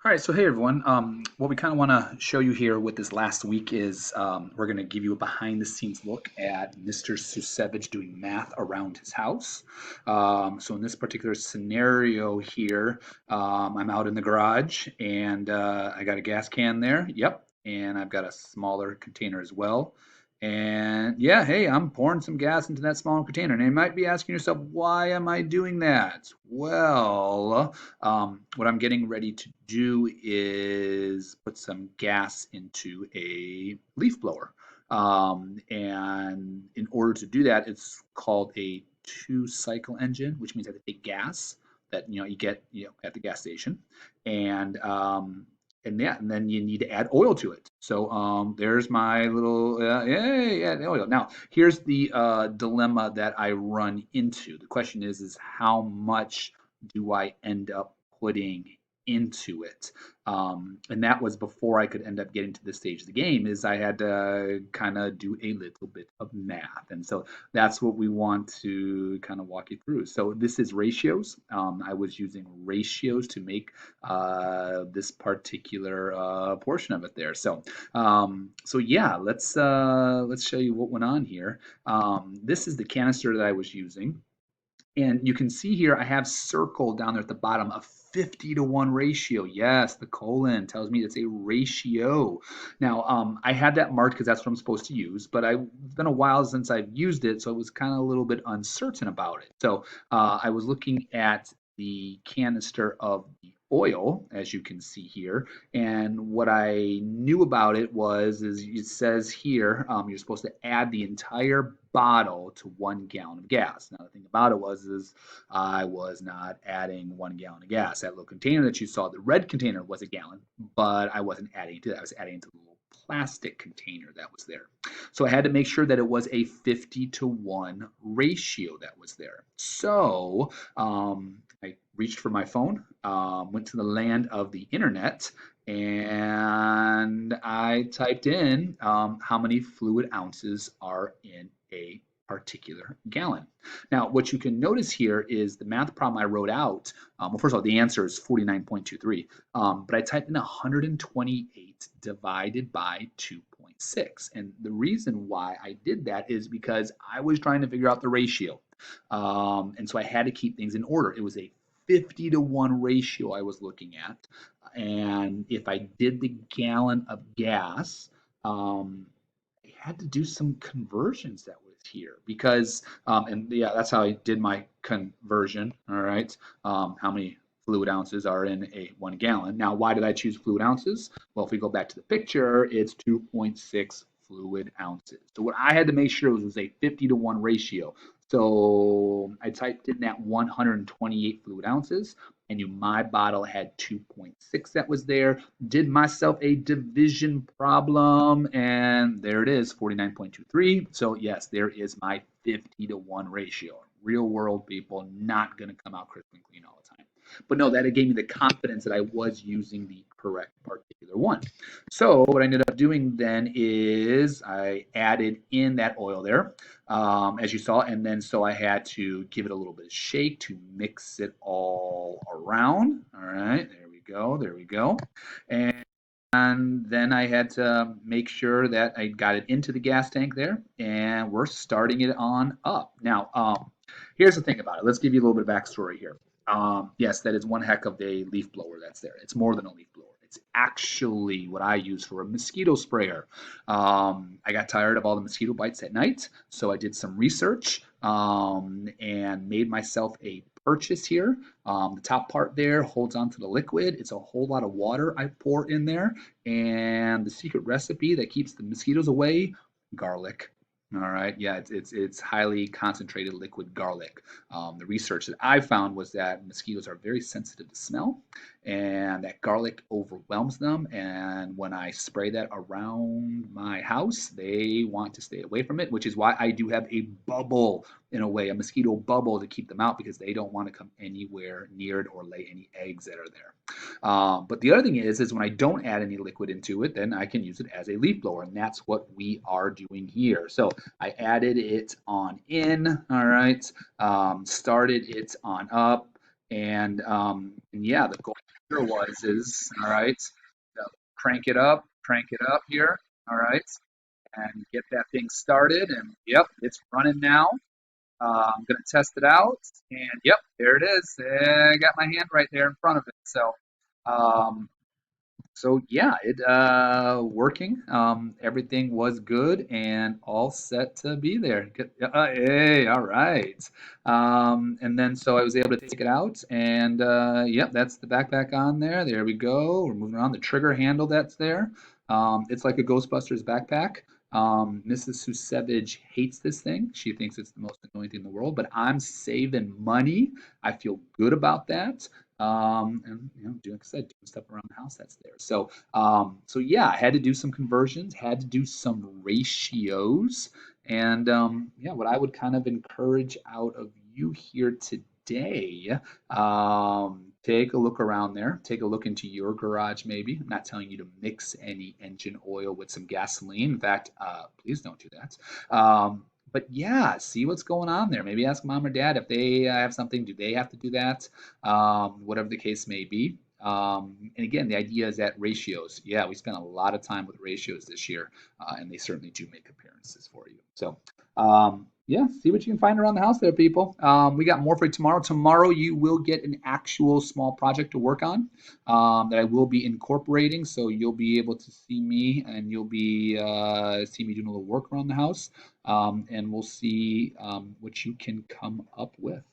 All right, so hey everyone. What we kind of want to show you here with this last week is we're going to give you a behind the scenes look at Mr. Susevich doing math around his house. So in this particular scenario here, I'm out in the garage and I got a gas can there. Yep. And I've got a smaller container as well. And yeah, hey, I'm pouring some gas into that smaller container. And you might be asking yourself, why am I doing that? Well, what I'm getting ready to do is put some gas into a leaf blower. And in order to do that, it's called a two cycle engine, which means I have to take gas that you get at the gas station, and yeah, and then you need to add oil to it. So there's my little yeah, the oil. Now here's the dilemma that I run into. The question is how much do I end up putting into it? And that was before I could end up getting to this stage of the game. Is I had to kind of do a little bit of math, and so that's what we want to kind of walk you through. So this is ratios. I was using ratios to make this particular portion of it there. So yeah, let's show you what went on here. This is the canister that I was using. And you can see here, I have circled down there at the bottom a 50-to-1 ratio. Yes, the colon tells me it's a ratio. Now, I had that marked because that's what I'm supposed to use, but it's been a while since I've used it, so I was kind of a little bit uncertain about it. So I was looking at the canister of the oil, as you can see here, and what I knew about it is it says here you're supposed to add the entire bottle to 1 gallon of gas. Now the thing about it is I was not adding 1 gallon of gas. That little container that you saw, the red container was a gallon, but I wasn't adding to that. I was adding to the little plastic container that was there. So I had to make sure that it was a 50-to-1 ratio that was there. So I reached for my phone, went to the land of the internet, and I typed in how many fluid ounces are in a particular gallon. Now, what you can notice here is the math problem I wrote out. Well, first of all, the answer is 49.23, but I typed in 128 divided by 2.6. And the reason why I did that is because I was trying to figure out the ratio. And so I had to keep things in order. It was a 50-to-1 ratio I was looking at. And if I did the gallon of gas, I had to do some conversions that was here because, and yeah, that's how I did my conversion. All right. How many fluid ounces are in a 1 gallon? Now, why did I choose fluid ounces? Well, if we go back to the picture, it's 2.6 fluid ounces. So what I had to make sure was a 50-to-1 ratio. So I typed in that 128 fluid ounces. I knew my bottle had 2.6 that was there. Did myself a division problem, and there it is, 49.23. So yes, there is my 50-to-1 ratio. Real world people, not going to come out crisp and clean all the time. But no, that gave me the confidence that I was using the correct particular one. So what I ended up doing then is I added in that oil there, as you saw, and then so I had to give it a little bit of shake to mix it all around. All right, there we go, there we go. And then I had to make sure that I got it into the gas tank there, and we're starting it on up. Now, here's the thing about it. Let's give you a little bit of backstory here. Yes, that is one heck of a leaf blower that's there. It's more than a leaf blower. It's actually what I use for a mosquito sprayer. I got tired of all the mosquito bites at night, so I did some research and made myself a purchase here. The top part there holds onto the liquid. It's a whole lot of water I pour in there, and the secret recipe that keeps the mosquitoes away: garlic. All right, yeah, it's highly concentrated liquid garlic. The research that I found was that mosquitoes are very sensitive to smell, and that garlic overwhelms them. And when I spray that around my house, they want to stay away from it, which is why I do have a bubble, in a way, a mosquito bubble to keep them out because they don't want to come anywhere near it or lay any eggs that are there. But the other thing is when I don't add any liquid into it, then I can use it as a leaf blower, and that's what we are doing here. So I added it on in, all right, started it on up, And yeah, the goal here is all right, crank it up here, all right, and get that thing started. And yep, it's running now. I'm gonna test it out, and yep, there it is. I got my hand right there in front of it. Um, so yeah, it working. Everything was good and all set to be there. Hey, all right. And then so I was able to take it out, and yep, that's the backpack on there. There we go. We're moving around the trigger handle that's there. It's like a Ghostbusters backpack. Mrs. Susevich hates this thing. She thinks it's the most annoying thing in the world, but I'm saving money. I feel good about that. And doing, like I said, doing stuff around the house that's there. So yeah, I had to do some conversions, had to do some ratios, and yeah, what I would kind of encourage out of you here today, take a look around there, take a look into your garage maybe. I'm not telling you to mix any engine oil with some gasoline. In fact, please don't do that. But yeah, see what's going on there. Maybe ask mom or dad if they have something. Do they have to do that? Whatever the case may be. And again, the idea is that ratios. Yeah, we spent a lot of time with ratios this year, and they certainly do make appearances for you. Yeah, see what you can find around the house there, people. We got more for you tomorrow. Tomorrow, you will get an actual small project to work on that I will be incorporating. So you'll be able to see me, and you'll be see me doing a little work around the house, and we'll see what you can come up with.